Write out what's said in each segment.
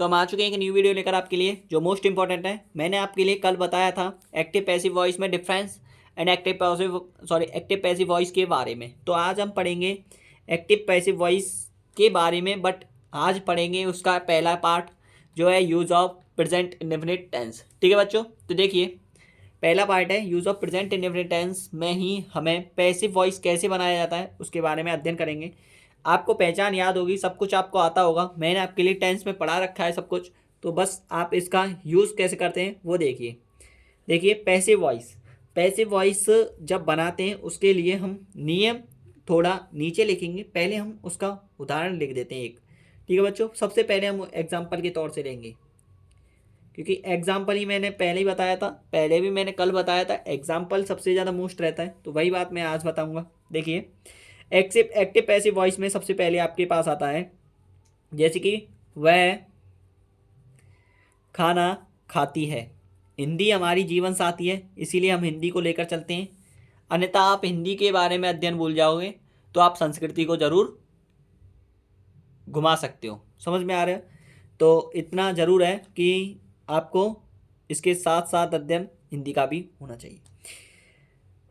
तो हम आ चुके हैं एक न्यू वीडियो लेकर आपके लिए जो मोस्ट इंपॉर्टेंट है। मैंने आपके लिए कल बताया था एक्टिव पैसिव वॉइस में difference and active passive voice के बारे में। तो आज हम पढ़ेंगे एक्टिव पैसिव वॉइस के बारे में, बट आज पढ़ेंगे उसका पहला पार्ट जो है use of present indefinite tense. ठीक है बच्चों, तो देखिए पहला पार्ट है use of present indefinite tense में ही हमें पैसिव वॉइस कैसे बनाया जाता है उसके बारे में अध्ययन करेंगे। आपको पहचान याद होगी, सब कुछ आपको आता होगा, मैंने आपके लिए टेंस में पढ़ा रखा है सब कुछ। तो बस आप इसका यूज़ कैसे करते हैं वो देखिए। देखिए पैसिव वॉइस जब बनाते हैं उसके लिए हम नियम थोड़ा नीचे लिखेंगे। पहले हम उसका उदाहरण लिख देते हैं एक। ठीक है बच्चों, सबसे पहले हम एग्जाम्पल के तौर से लेंगे, क्योंकि एग्जाम्पल ही मैंने पहले ही बताया था, पहले भी मैंने कल बताया था, एग्जाम्पल सबसे ज़्यादा मोस्ट रहता है। तो वही बात मैं आज बताऊंगा। देखिए एक्टिव पैसिव वॉइस में सबसे पहले आपके पास आता है जैसे कि वह खाना खाती है। हिंदी हमारी जीवन साथी है, इसीलिए हम हिंदी को लेकर चलते हैं। अन्यथा आप हिंदी के बारे में अध्ययन भूल जाओगे तो आप संस्कृति को जरूर घुमा सकते हो। समझ में आ रहा है? तो इतना ज़रूर है कि आपको इसके साथ साथ अध्ययन हिंदी का भी होना चाहिए।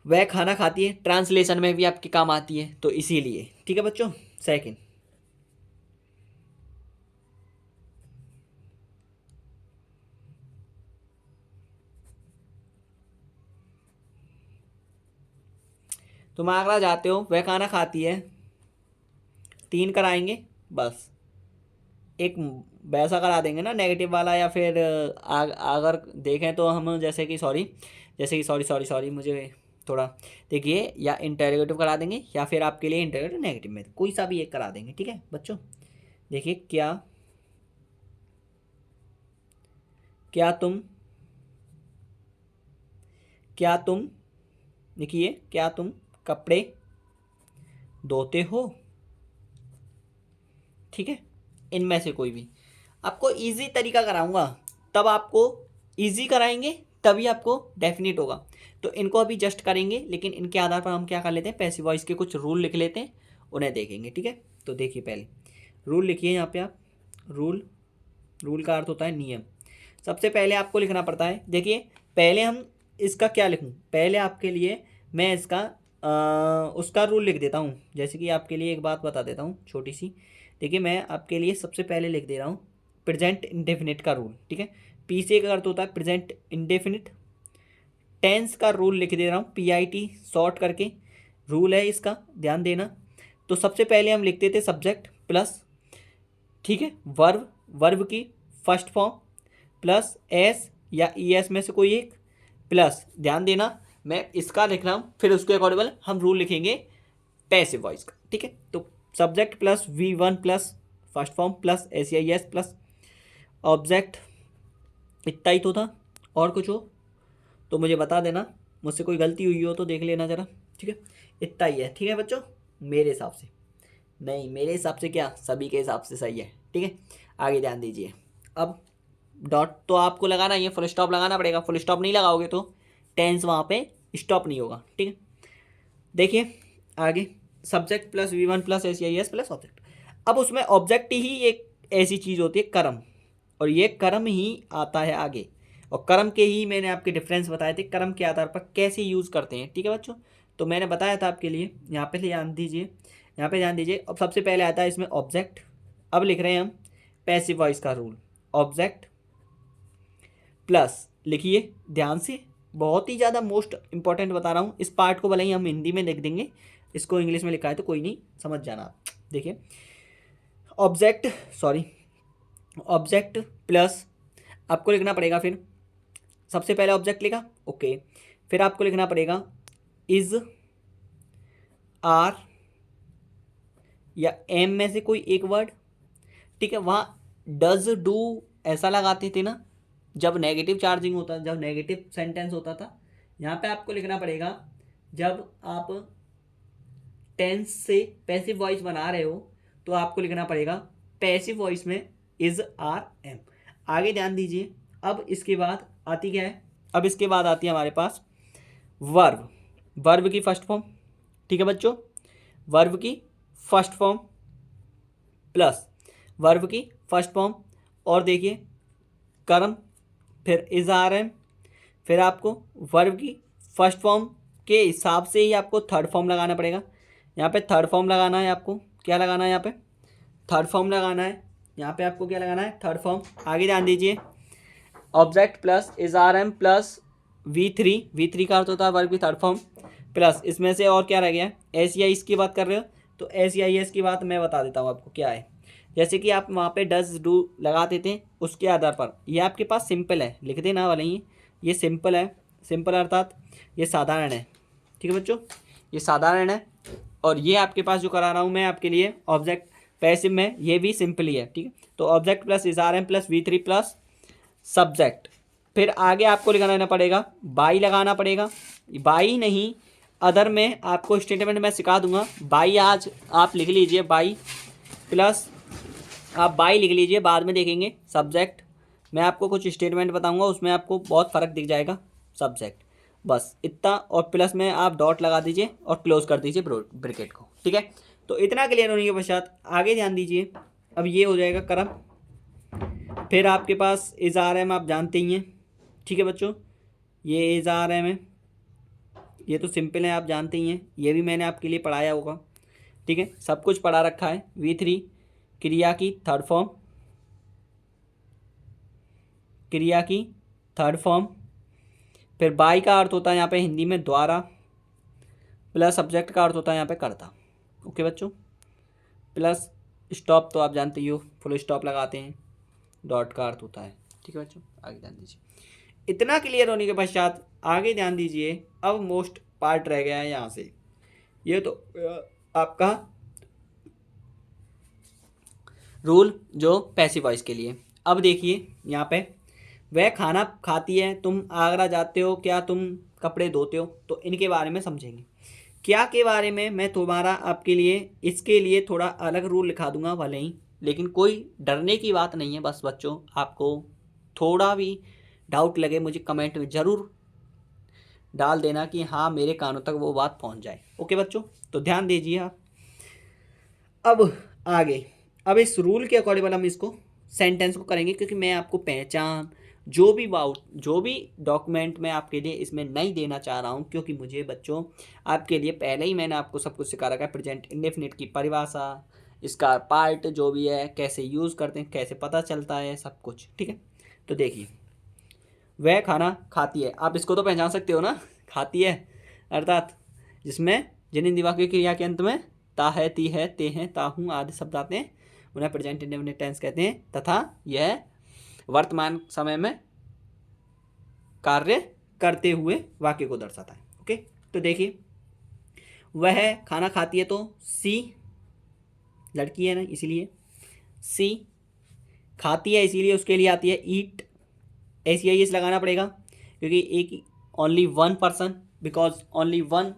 वह खाना खाती है ट्रांसलेशन में भी आपके काम आती है, तो इसीलिए। ठीक है बच्चों, सेकंड तुम आगरा जाते हो, वह खाना खाती है, 3 कराएंगे बस। एक वैसा करा देंगे ना नेगेटिव वाला, या फिर अगर देखें तो हम जैसे कि सॉरी मुझे थोड़ा देखिए, या इंटरोगेटिव करा देंगे या फिर आपके लिए इंटरोगेटिव नेगेटिव में कोई सा भी एक करा देंगे। ठीक है बच्चों, देखिए क्या क्या तुम क्या तुम देखिए क्या तुम कपड़े धोते हो। ठीक है, इनमें से कोई भी आपको इजी तरीका कराऊंगा, तब आपको इजी कराएंगे तभी आपको डेफिनेट होगा। तो इनको अभी जस्ट करेंगे, लेकिन इनके आधार पर हम क्या कर लेते हैं, पैसिव वॉइस के कुछ रूल लिख लेते हैं, उन्हें देखेंगे। ठीक है, तो देखिए पहले रूल लिखिए यहाँ पे आप। रूल का अर्थ होता है नियम। सबसे पहले आपको लिखना पड़ता है। देखिए पहले हम इसका क्या लिखूँ, पहले आपके लिए मैं इसका उसका रूल लिख देता हूँ। जैसे कि आपके लिए एक बात बता देता हूँ छोटी सी। देखिए मैं आपके लिए सबसे पहले लिख दे रहा हूँ प्रेजेंट इंडेफिनिट का रूल। ठीक है, पी से का अर्थ होता है प्रेजेंट इंडेफिनिट। टेंस का रूल लिख दे रहा हूँ, PIT शॉर्ट करके रूल है इसका, ध्यान देना। तो सबसे पहले हम लिखते थे सब्जेक्ट प्लस, ठीक है, वर्ब की फर्स्ट फॉर्म प्लस एस या ES में से कोई एक प्लस, ध्यान देना मैं इसका लिख रहा हूँ, फिर उसके अकॉर्डिंग हम रूल लिखेंगे पैसिव वॉइस का। ठीक है, तो subject plus V1 plus first form plus SEIS plus object. इतना ही तो था, और कुछ हो तो मुझे बता देना, मुझसे कोई गलती हुई हो तो देख लेना ज़रा। ठीक है, इतना ही है। ठीक है बच्चों, मेरे हिसाब से नहीं, मेरे हिसाब से क्या, सभी के हिसाब से सही है। ठीक है, आगे ध्यान दीजिए। अब डॉट तो आपको लगाना ही है, फुल स्टॉप लगाना पड़ेगा। फुल स्टॉप नहीं लगाओगे तो टेंस वहाँ पे स्टॉप नहीं होगा। ठीक है, देखिए आगे subject plus V1 plus SEIS plus object. अब उसमें ऑब्जेक्ट ही एक ऐसी चीज़ होती है कर्म, और ये कर्म ही आता है आगे। और कर्म के ही मैंने आपके डिफरेंस बताए थे, कर्म के आधार पर कैसे यूज़ करते हैं। ठीक है बच्चों, तो मैंने बताया था आपके लिए। यहाँ पे ध्यान दीजिए, यहाँ पे ध्यान दीजिए। अब सबसे पहले आता है इसमें ऑब्जेक्ट। अब लिख रहे हैं हम पैसिव वॉइस का रूल, ऑब्जेक्ट प्लस, लिखिए ध्यान से, बहुत ही ज़्यादा मोस्ट इंपॉर्टेंट बता रहा हूँ। इस पार्ट को भले ही हम हिंदी में लिख देंगे, इसको इंग्लिश में लिखा है तो कोई नहीं, समझ जाना आप। देखिए ऑब्जेक्ट प्लस आपको लिखना पड़ेगा, फिर सबसे पहले ऑब्जेक्ट लिखा, ओके, फिर आपको लिखना पड़ेगा इज, आर या एम में से कोई एक वर्ड। ठीक है, वहाँ डज डू ऐसा लगाते थे ना जब नेगेटिव चार्जिंग होता, जब नेगेटिव सेंटेंस होता था। यहाँ पे आपको लिखना पड़ेगा जब आप टेंस से पैसिव वॉइस बना रहे हो तो आपको लिखना पड़ेगा पैसिव वॉइस में इज, आर, एम। आगे ध्यान दीजिए। अब इसके बाद आती क्या है, अब इसके बाद आती है हमारे पास वर्ब की फर्स्ट फॉर्म। ठीक है बच्चों, वर्ब की फर्स्ट फॉर्म प्लस वर्ब की फर्स्ट फॉर्म और देखिए कर्म, फिर इज आर एम, फिर आपको वर्ब की फर्स्ट फॉर्म के हिसाब से ही आपको थर्ड फॉर्म लगाना पड़ेगा। यहाँ पे थर्ड फॉर्म लगाना है, आपको क्या लगाना है, यहाँ पे थर्ड फॉर्म लगाना है, यहाँ पे आपको क्या लगाना है, थर्ड फॉर्म। आगे ध्यान दीजिए, object plus is are am plus V3 का अर्थ होता है वर्ब की थर्ड फॉर्म, प्लस इसमें से और क्या रह गया, एस या इसकी बात कर रहे हो तो एस या एस की बात मैं बता देता हूँ आपको क्या है। जैसे कि आप वहाँ पे डज डू लगाते थे, उसके आधार पर ये आपके पास सिंपल है, लिख देना वाले ही, ये सिंपल है, सिंपल अर्थात ये साधारण है। ठीक है बच्चों, ये साधारण है। और ये आपके पास जो करा रहा हूँ मैं आपके लिए ऑब्जेक्ट पैसिव में, ये भी सिंपल ही है। ठीक है, तो object plus is are am plus V3 plus subject. फिर आगे आपको लगाना पड़ेगा, बाई लगाना पड़ेगा, बाई नहीं अदर में आपको स्टेटमेंट में सिखा दूंगा। बाई आज आप लिख लीजिए, बाई प्लस आप बाई लिख लीजिए, बाद में देखेंगे सब्जेक्ट। मैं आपको कुछ स्टेटमेंट बताऊंगा, उसमें आपको बहुत फ़र्क दिख जाएगा। सब्जेक्ट बस इतना, और प्लस में आप डॉट लगा दीजिए और क्लोज कर दीजिए ब्रैकेट को। ठीक है, तो इतना क्लियर होने के पश्चात आगे ध्यान दीजिए, अब ये हो जाएगा कर्म। फिर आपके पास इज आर एम आप जानते ही हैं। ठीक है बच्चों, ये इज आर एम है, ये तो सिंपल है, आप जानते ही हैं, ये भी मैंने आपके लिए पढ़ाया होगा। ठीक है, सब कुछ पढ़ा रखा है। V3 क्रिया की थर्ड फॉर्म, क्रिया की थर्ड फॉर्म, फिर बाई का अर्थ होता है यहाँ पे हिंदी में द्वारा, प्लस सब्जेक्ट का अर्थ होता है यहाँ पे कर्ता। ओके बच्चों, प्लस स्टॉप तो आप जानते ही हो, फुल स्टॉप लगाते हैं, डॉट का अर्थ होता है। ठीक है बच्चों, आगे ध्यान दीजिए। इतना क्लियर होने के पश्चात आगे ध्यान दीजिए, अब मोस्ट पार्ट रह गया है यहाँ से, ये तो आपका रूल जो पैसिव वॉइस के लिए। अब देखिए यहाँ पे, वह खाना खाती है, तुम आगरा जाते हो, क्या तुम कपड़े धोते हो, तो इनके बारे में समझेंगे। क्या के बारे में मैं तुम्हारा आपके लिए इसके लिए थोड़ा अलग रूल लिखा दूंगा भले ही, लेकिन कोई डरने की बात नहीं है। बस बच्चों आपको थोड़ा भी डाउट लगे मुझे कमेंट में ज़रूर डाल देना कि हाँ मेरे कानों तक वो बात पहुंच जाए। ओके बच्चों, तो ध्यान दीजिए आप। अब आगे, अब इस रूल के अकॉर्डिंग हम इसको सेंटेंस को करेंगे, क्योंकि मैं आपको पहचान जो भी डॉक्यूमेंट मैं आपके लिए इसमें नहीं देना चाह रहा हूँ, क्योंकि मुझे बच्चों आपके लिए पहले ही मैंने आपको सब कुछ सिखा रखा है। प्रेजेंट इंडेफिनिट की परिभाषा, इसका पार्ट जो भी है, कैसे यूज़ करते हैं, कैसे पता चलता है, सब कुछ। ठीक है, तो देखिए, वह खाना खाती है, आप इसको तो पहचान सकते हो ना, खाती है अर्थात जिसमें जिन हिंदी वाक्य क्रिया के अंत में ता है, ती है, ते हैं, ताहू आदि शब्द आते हैं, उन्हें प्रेजेंट इंडेफिनिट टेंस कहते हैं, तथा यह वर्तमान समय में कार्य करते हुए वाक्य को दर्शाता है। ओके, तो देखिए, वह खाना खाती है, तो सी लड़की है ना, इसीलिए सी, खाती है इसीलिए उसके लिए आती है ईट, एस लगाना पड़ेगा, क्योंकि एक only one person, because only one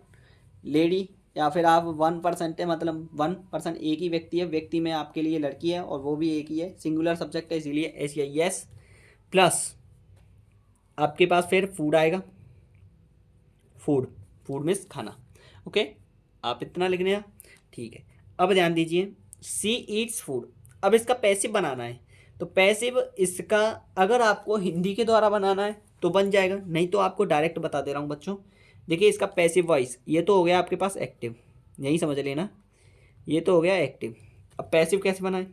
lady, या फिर आप 1% है, मतलब 1% एक ही व्यक्ति है, व्यक्ति में आपके लिए लड़की है और वो भी एक ही है, सिंगुलर सब्जेक्ट है, इसीलिए एस प्लस आपके पास फिर फूड आएगा, फूड, फूड मीन्स खाना। ओके, आप इतना लिखने हैं, ठीक है। अब ध्यान दीजिए, सी ईट्स फूड, अब इसका पैसिव बनाना है, तो पैसिव इसका अगर आपको हिंदी के द्वारा बनाना है तो बन जाएगा, नहीं तो आपको डायरेक्ट बता दे रहा हूँ बच्चों। देखिए, इसका पैसिव वॉइस ये तो हो गया आपके पास एक्टिव, यही समझ लेना, ये तो हो गया एक्टिव। अब पैसिव कैसे बनाएं,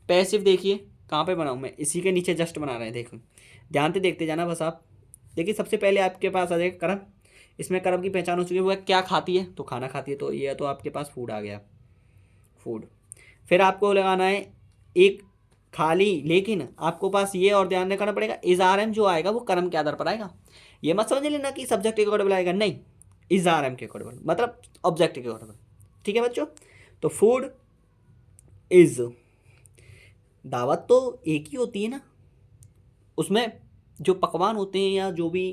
पैसिव देखिए कहाँ पे बनाऊँ मैं, इसी के नीचे जस्ट बना रहे हैं, देखो ध्यान से देखते जाना बस आप। देखिए, सबसे पहले आपके पास आ जाएगा कर्म, इसमें कर्म की पहचान हो चुकी है, वो क्या खाती है, तो खाना खाती है, तो ये तो आपके पास फूड आ गया, फूड। फिर आपको लगाना है एक खाली, लेकिन आपको पास ये और ध्यान रखना पड़ेगा, इज आर एम जो आएगा वो कर्म के आधार पर आएगा। ये मत समझ लेना कि सब्जेक्ट के अकॉर्डिंग आएगा, नहीं, इज आर एम के अकॉर्डिंग, मतलब ऑब्जेक्ट के अकॉर्डिंग। ठीक है बच्चों, तो फूड इज, दावत तो एक ही होती है ना, उसमें जो पकवान होते हैं या जो भी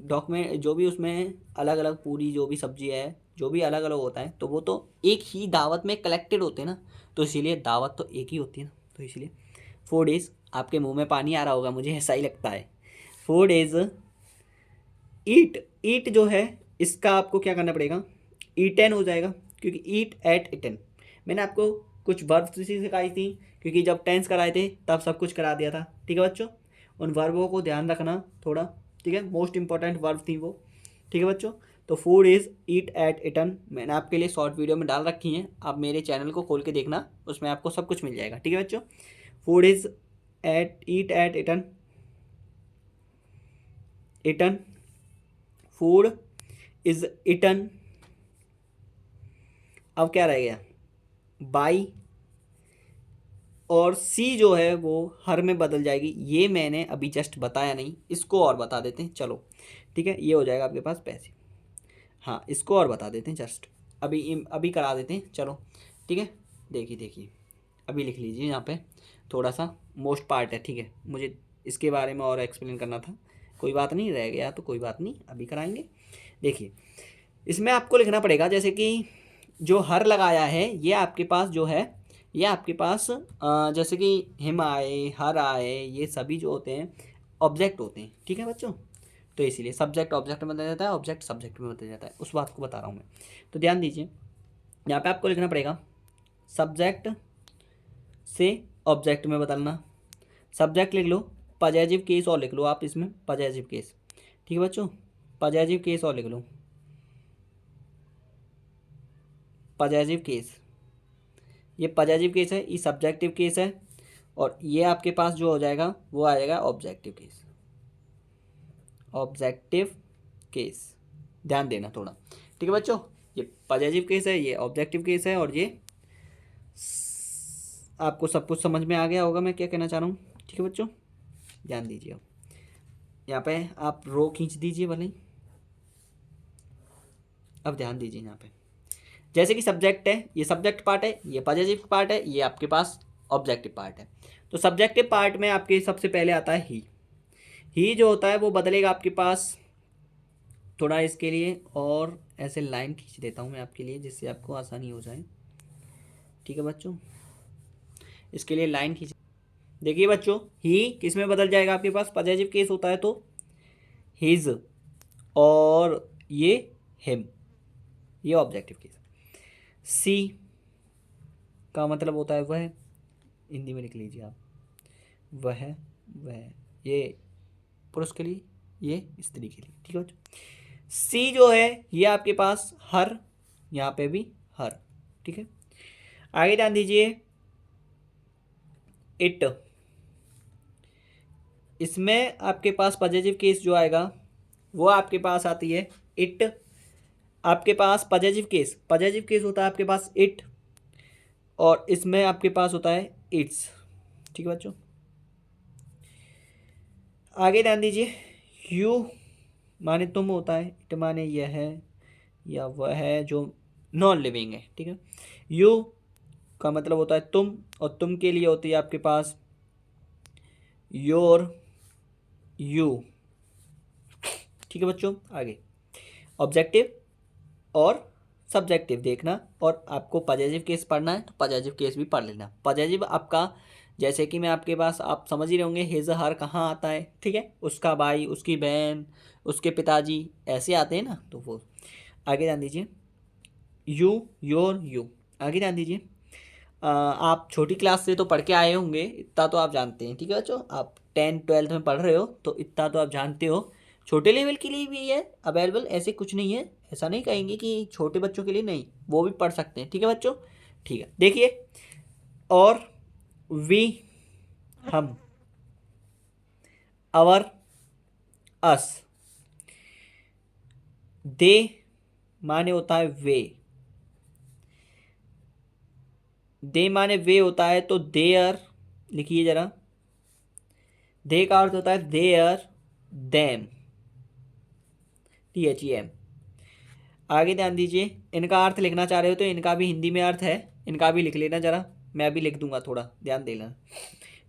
डॉक्यूमेंट, जो भी उसमें अलग अलग पूरी जो भी सब्जी है, जो भी अलग अलग होता है, तो वो तो एक ही दावत में कलेक्टेड होते हैं ना, तो इसीलिए दावत तो एक ही होती है ना, तो इसलिए फूड इज़, आपके मुंह में पानी आ रहा होगा, मुझे ऐसा ही लगता है। फूड इज़ ईट, ईट जो है इसका आपको क्या करना पड़ेगा, ईटन हो जाएगा, क्योंकि ईट एट इटन, मैंने आपको कुछ वर्ब इसी सिखाई थी, क्योंकि जब टेंस कराए थे तब सब कुछ करा दिया था। ठीक है बच्चों, उन वर्बों को ध्यान रखना थोड़ा। ठीक है, मोस्ट इंपॉर्टेंट वर्ब थी वो। ठीक है बच्चों, तो food is eat ate eaten मैंने आपके लिए शॉर्ट वीडियो में डाल रखी हैं, आप मेरे चैनल को खोल के देखना, उसमें आपको सब कुछ मिल जाएगा। ठीक है बच्चों, food is ate eat ate eaten, eaten, food is eaten. अब क्या रह गया, बाई, और सी जो है वो हर में बदल जाएगी। ये मैंने अभी जस्ट बताया नहीं, इसको और बता देते हैं चलो। ठीक है, ये हो जाएगा आपके पास पैसे। हाँ, इसको और बता देते हैं जस्ट, अभी अभी करा देते हैं चलो। ठीक है, देखिए अभी लिख लीजिए यहाँ पे, थोड़ा सा मोस्ट पार्ट है। ठीक है, मुझे इसके बारे में और एक्सप्लेन करना था, कोई बात नहीं, रह गया तो कोई बात नहीं, अभी कराएंगे। देखिए, इसमें आपको लिखना पड़ेगा, जैसे कि जो हर लगाया है ये आपके पास जो है, ये आपके पास जैसे कि हिम आए, हर आए, ये सभी जो होते हैं ऑब्जेक्ट होते हैं। ठीक है बच्चों, तो इसीलिए सब्जेक्ट ऑब्जेक्ट में बदल जाता है, ऑब्जेक्ट सब्जेक्ट में बदल जाता है, उस बात को बता रहा हूँ मैं। तो ध्यान दीजिए, यहाँ पे आपको लिखना पड़ेगा सब्जेक्ट से ऑब्जेक्ट में बदलना। सब्जेक्ट लिख लो, पॉजिटिव केस और लिख लो आप इसमें, पॉजिटिव केस। ठीक है बच्चों, पॉजिटिव केस और लिख लो, पॉजिटिव केस, ये पॉजिटिव केस है, ये सब्जेक्टिव केस है, और ये आपके पास जो हो जाएगा वो आ जाएगा ऑब्जेक्टिव केस, ऑब्जेक्टिव केस। ध्यान देना थोड़ा। ठीक है बच्चों, ये पॉजिटिव केस है, ये ऑब्जेक्टिव केस है, और ये आपको सब कुछ समझ में आ गया होगा मैं क्या कहना चाह रहा हूँ। ठीक है बच्चों, ध्यान दीजिए। यहाँ पे आप रो खींच दीजिए भले ही। अब ध्यान दीजिए यहाँ पे, जैसे कि सब्जेक्ट है, ये सब्जेक्ट पार्ट है, ये पॉजिटिव पार्ट है, ये आपके पास ऑब्जेक्टिव पार्ट है। तो सब्जेक्टिव पार्ट में आपके सबसे पहले आता है ही जो होता है वो बदलेगा आपके पास। थोड़ा इसके लिए और ऐसे लाइन खींच देता हूँ मैं आपके लिए, जिससे आपको आसानी हो जाए। ठीक है बच्चों, इसके लिए लाइन खींच, देखिए बच्चों, ही किस में बदल जाएगा, आपके पास पॉजिटिव केस होता है तो हिज, और ये हिम, ये ऑब्जेक्टिव केस। सी का मतलब होता है वह, हिंदी में लिख लीजिए आप, वह, ये पुरुष के लिए, ये स्त्री के लिए। ठीक है बच्चों, सी जो है ये आपके पास हर, यहाँ पे भी हर। ठीक है, आगे ध्यान दीजिए, इट, इसमें आपके पास पॉजिटिव केस जो आएगा वो आपके पास आती है इट। आपके पास पॉजिटिव केस होता है आपके पास इट, और इसमें आपके पास होता है इट्स। ठीक है बच्चों, आगे ध्यान दीजिए, यू माने तुम होता है, इट माने यह है या वह है जो नॉन लिविंग है। ठीक है, यू का मतलब होता है तुम, और तुम के लिए होती है आपके पास योर, यू। ठीक है बच्चों, आगे ऑब्जेक्टिव और सब्जेक्टिव देखना, और आपको पॉजिटिव केस पढ़ना है तो पॉजिटिव केस भी पढ़ लेना। पॉजिटिव आपका, जैसे कि मैं आपके पास, आप समझ ही रहे होंगे हिज हर कहाँ आता है। ठीक है, उसका भाई, उसकी बहन, उसके पिताजी, ऐसे आते हैं ना, तो वो। आगे ध्यान दीजिए, यू, योर, यू। आगे ध्यान दीजिए, आप छोटी क्लास से तो पढ़ के आए होंगे, इतना तो आप जानते हैं। ठीक है बच्चों, आप 10th-12th में पढ़ रहे हो तो इतना तो आप जानते हो। छोटे लेवल के लिए भी है अवेलेबल, ऐसे कुछ नहीं है, ऐसा नहीं कहेंगे कि छोटे बच्चों के लिए नहीं, वो भी पढ़ सकते हैं। ठीक है बच्चों, ठीक है, देखिए, और वी हम, अवर अस, दे माने होता है वे, दे माने वे होता है तो देयर लिखिए जरा, दे का अर्थ होता है देयर, देम, THEM। आगे ध्यान दीजिए, इनका अर्थ लिखना चाह रहे हो तो इनका भी हिंदी में अर्थ है, इनका भी लिख लेना जरा, मैं भी लिख दूंगा, थोड़ा ध्यान देना।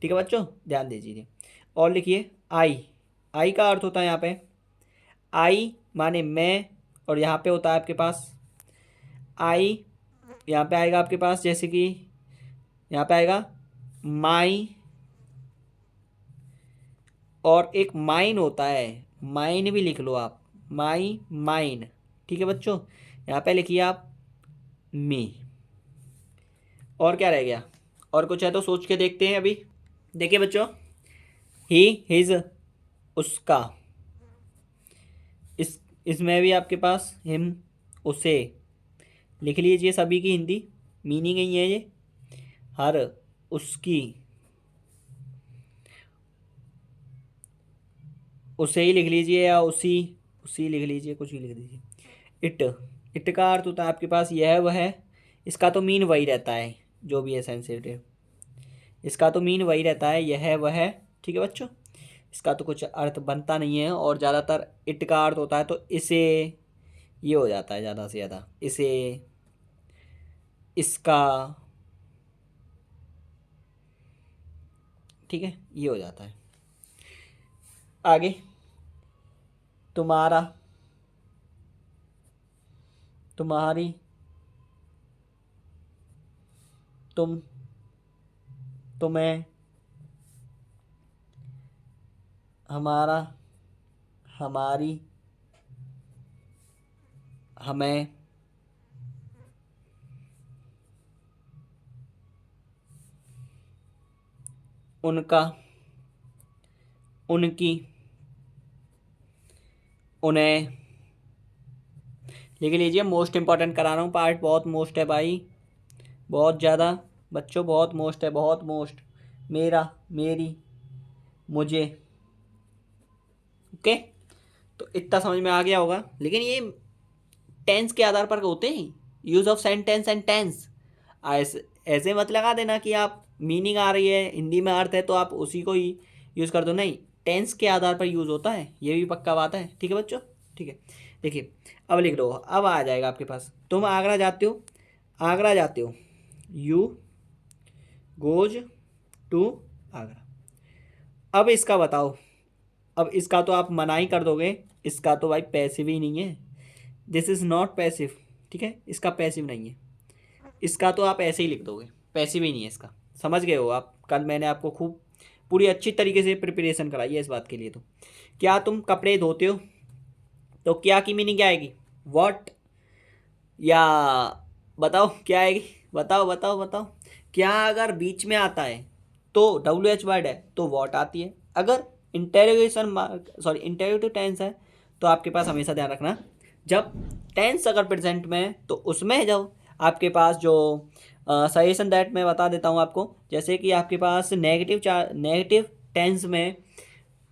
ठीक है बच्चों, ध्यान दीजिए, और लिखिए आई का अर्थ होता है यहाँ पे, आई माने मैं, और यहाँ पे होता है आपके पास आई, यहाँ पे आएगा आपके पास, जैसे कि यहाँ पे आएगा माई, और एक माइन होता है, माइन भी लिख लो आप, माई, माइन। ठीक है बच्चों, यहाँ पे लिखिए आप मी। और क्या रह गया? और कुछ है तो सोच के देखते हैं अभी। देखिए बच्चों, ही हिज उसका, इसमें भी आपके पास हिम उसे लिख लीजिए। सभी की हिंदी मीनिंग ही है ये। हर उसकी, उसे ही लिख लीजिए या उसी, उसी लिख लीजिए, कुछ भी लिख दीजिए। इट, इट का अर्थ होता है आपके पास यह वह है। इसका तो मीन वही रहता है जो भी है सेंसिटिव, इसका तो मीन वही रहता है यह वह है। ठीक है बच्चों, इसका तो कुछ अर्थ बनता नहीं है। और ज़्यादातर इट का अर्थ होता है तो इसे, ये हो जाता है ज़्यादा से ज़्यादा, इसे, इसका, ठीक है, ये हो जाता है। आगे, तुम्हारा, तुम्हारी, तुम, तुम्हें, हमारा, हमारी, हमें, उनका, उनकी, उन्हें लिख लीजिए। मोस्ट इंपॉर्टेंट करा रहा हूँ पार्ट, बहुत मोस्ट है भाई, बहुत ज़्यादा बच्चों, बहुत मोस्ट है, बहुत मोस्ट। मेरा, मेरी, मुझे। ओके, तो इतना समझ में आ गया होगा। लेकिन ये टेंस के आधार पर होते हैं, use of sentence and tense. ऐसे ऐसे मत लगा देना कि आप मीनिंग आ रही है हिंदी में अर्थ है तो आप उसी को ही यूज़ कर दो, नहीं, टेंस के आधार पर यूज़ होता है, ये भी पक्का बात है। ठीक है बच्चों, ठीक है। देखिए अब लिख लो, अब आ जाएगा आपके पास। तुम आगरा जाते हो, आगरा जाते हो, यू गोज टू आगरा। अब इसका बताओ, अब इसका तो आप मना ही कर दोगे, इसका तो भाई पैसिव ही नहीं है, दिस इज़ नॉट पैसिव। ठीक है, इसका पैसिव नहीं है, इसका तो आप ऐसे ही लिख दोगे, पैसिव ही नहीं है इसका। समझ गए हो आप, कल मैंने आपको खूब पूरी अच्छी तरीके से प्रिपरेशन कराई है इस बात के लिए। तो क्या तुम कपड़े धोते हो, तो क्या की मीनिंग क्या आएगी? वॉट, या बताओ क्या आएगी? बताओ बताओ बताओ। क्या अगर बीच में आता है तो WH वर्ड है तो वॉट आती है। अगर interrogation mark, sorry interrogative tense है तो आपके पास हमेशा ध्यान रखना, जब टेंस अगर प्रेजेंट में है तो उसमें जब आपके पास जो सजेशन दैट मैं बता देता हूँ आपको, जैसे कि आपके पास नेगेटिव टेंस में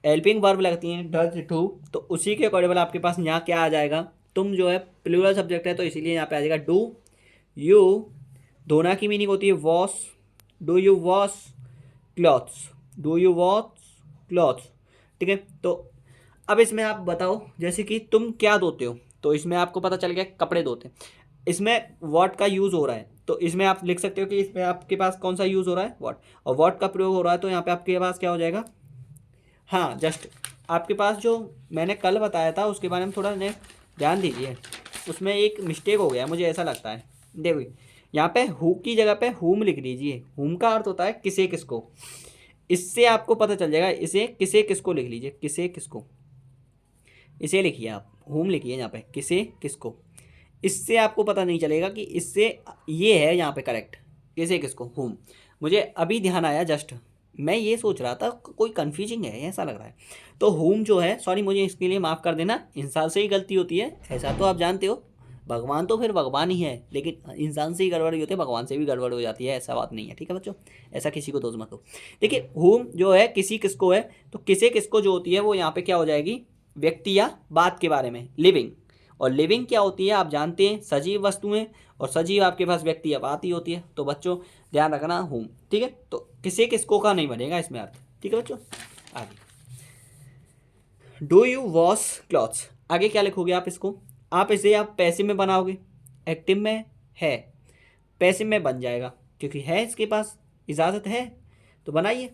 हेल्पिंग वर्ब लगती हैं डज टू, तो उसी के अकॉर्डिंग आपके पास यहाँ क्या आ जाएगा, तुम जो है प्लूरल सब्जेक्ट है तो इसीलिए यहाँ पे आ जाएगा डू यू। धोना की मीनिंग होती है wash, do you wash clothes, do you wash clothes. ठीक है, तो अब इसमें आप बताओ, जैसे कि तुम क्या धोते हो, तो इसमें आपको पता चल गया कपड़े धोते हैं। इसमें वॉट का यूज़ हो रहा है तो इसमें आप लिख सकते हो कि इसमें आपके पास कौन सा यूज़ हो रहा है, वॉट, और वॉट का प्रयोग हो रहा है तो यहाँ पे आपके पास क्या हो जाएगा। हाँ, जस्ट आपके पास जो मैंने कल बताया था उसके बारे में थोड़ा ने ध्यान दीजिए, उसमें एक मिस्टेक हो गया मुझे ऐसा लगता है। देखो यहाँ पे हु की जगह पे हुम लिख दीजिए, हुम का अर्थ होता है किसे किसको, इससे आपको पता चल जाएगा, इसे किसे किसको लिख लीजिए, किसे किसको, इसे लिखिए आप, हुम लिखिए यहाँ पे किसे किसको, इससे आपको पता नहीं चलेगा कि इससे ये है यहाँ पे करेक्ट, किसे किसको हुम। मुझे अभी ध्यान आया जस्ट, मैं ये सोच रहा था कोई कन्फ्यूजिंग है ऐसा लग रहा है। तो हुम जो है, सॉरी मुझे इसके लिए माफ़ कर देना, इंसान से ही गलती होती है ऐसा तो आप जानते हो, भगवान तो फिर भगवान ही है, लेकिन इंसान से ही गड़बड़ी होती है, भगवान से भी गड़बड़ हो जाती है, ऐसा बात नहीं है। ठीक है बच्चों, ऐसा किसी को दोष मत दो। देखिए हुम जो है किसी किसको है, तो किसे किसको जो होती है वो यहाँ पे क्या हो जाएगी, व्यक्ति या बात के बारे में, लिविंग। और लिविंग क्या होती है आप जानते हैं, सजीव वस्तुएं, और सजीव आपके पास व्यक्ति या बात ही होती है। तो बच्चों ध्यान रखना हुम, ठीक है, तो किसे किसको का नहीं बनेगा इसमें अर्थ। ठीक है बच्चों, आगे डू यू वॉश क्लॉथ्स, आगे क्या लिखोगे आप इसको, आप इसे आप पैसिव में बनाओगे, एक्टिव में है, पैसिव में बन जाएगा क्योंकि है इसके पास इजाज़त है, तो बनाइए।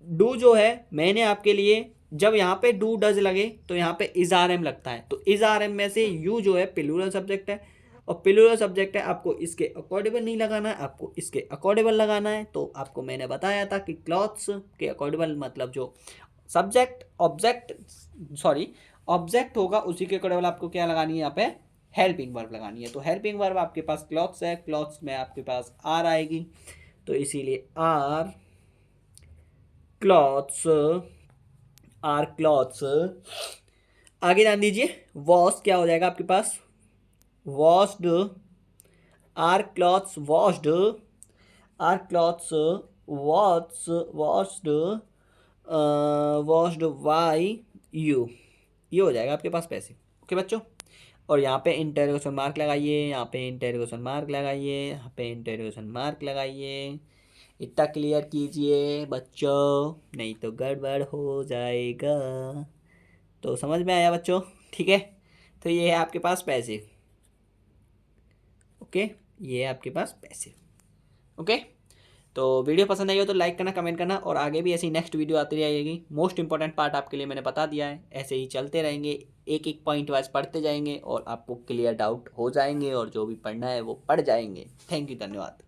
डू जो है मैंने आपके लिए, जब यहाँ पे डू डज लगे तो यहाँ पे इज आर एम लगता है, तो इज आर एम में से यू जो है प्लूरल सब्जेक्ट है, और प्लूरल सब्जेक्ट है, आपको इसके अकॉर्डेबल नहीं लगाना है, आपको इसके अकॉर्डेबल लगाना है। तो आपको मैंने बताया था कि क्लॉथ्स के अकॉर्डेबल मतलब जो सब्जेक्ट ऑब्जेक्ट, सॉरी ऑब्जेक्ट होगा उसी के अकॉर्डेबल आपको क्या लगानी है यहाँ पे, हेल्पिंग वर्ब लगानी है। तो हेल्पिंग वर्ब आपके पास क्लॉथ्स है, क्लॉथ्स में आपके पास आर आएगी, तो इसीलिए आर क्लॉथ्स, आर क्लॉथ्स। आगे ध्यान दीजिए, वॉश क्या हो जाएगा आपके पास, washed, are clothes washed, are clothes washed, washed by you, ये हो जाएगा आपके पास पैसे। ओके बच्चों, और यहाँ पे इंटरोगेशन मार्क लगाइए, यहाँ पे इंटरोगेशन मार्क लगाइए, यहाँ पे इंटरोगेशन मार्क लगाइए। इतना क्लियर कीजिए बच्चों, नहीं तो गड़बड़ हो जाएगा। तो समझ में आया बच्चों? ठीक है, तो ये है आपके पास पैसे। ओके, ये है आपके पास पैसे। ओके, तो वीडियो पसंद आई हो तो लाइक करना, कमेंट करना, और आगे भी ऐसी नेक्स्ट वीडियो आती रहेगी। मोस्ट इंपॉर्टेंट पार्ट आपके लिए मैंने बता दिया है, ऐसे ही चलते रहेंगे, एक एक पॉइंट वाइज पढ़ते जाएंगे और आपको क्लियर डाउट हो जाएंगे और जो भी पढ़ना है वो पढ़ जाएंगे। थैंक यू, धन्यवाद।